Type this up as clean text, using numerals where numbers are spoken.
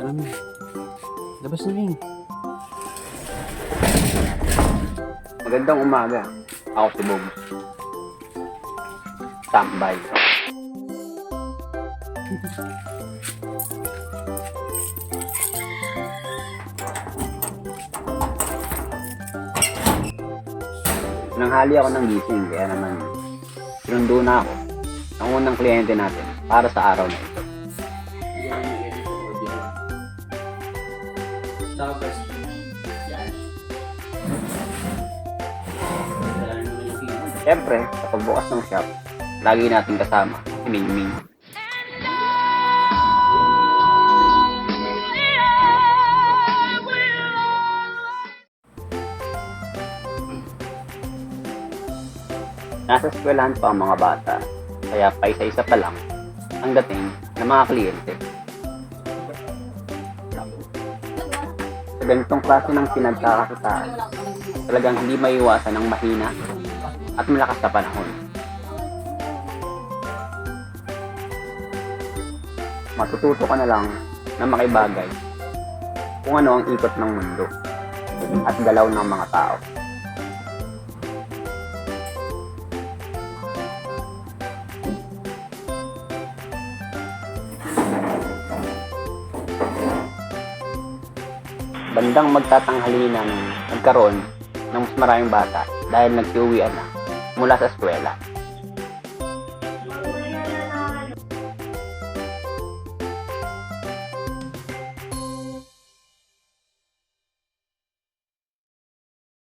Tara, Ming. Labas na, Ming. Magandang umaga. Ako si Bob. Tambay. Nanghali ako ng gising, kaya naman sinundo na ako ang unang kliyente natin para sa araw na ito. Tapos, yan. Siyempre, sa pagbukas ng shop, lagi natin kasama si Mingming. Nasa eskwelahan pa ang mga bata, kaya paisa-isa pa lang ang dating ng mga kliyente. Sa ganitong klase ng pinagkakakitaan, talagang hindi maiwasan ang mahina at malakas na panahon. Matututo ka na lang na makibagay kung ano ang ikot ng mundo at galaw ng mga tao. Bandang magtatanghali nang nagkaroon ng mas maraming bata dahil nagsiuwian na mula sa eskwela.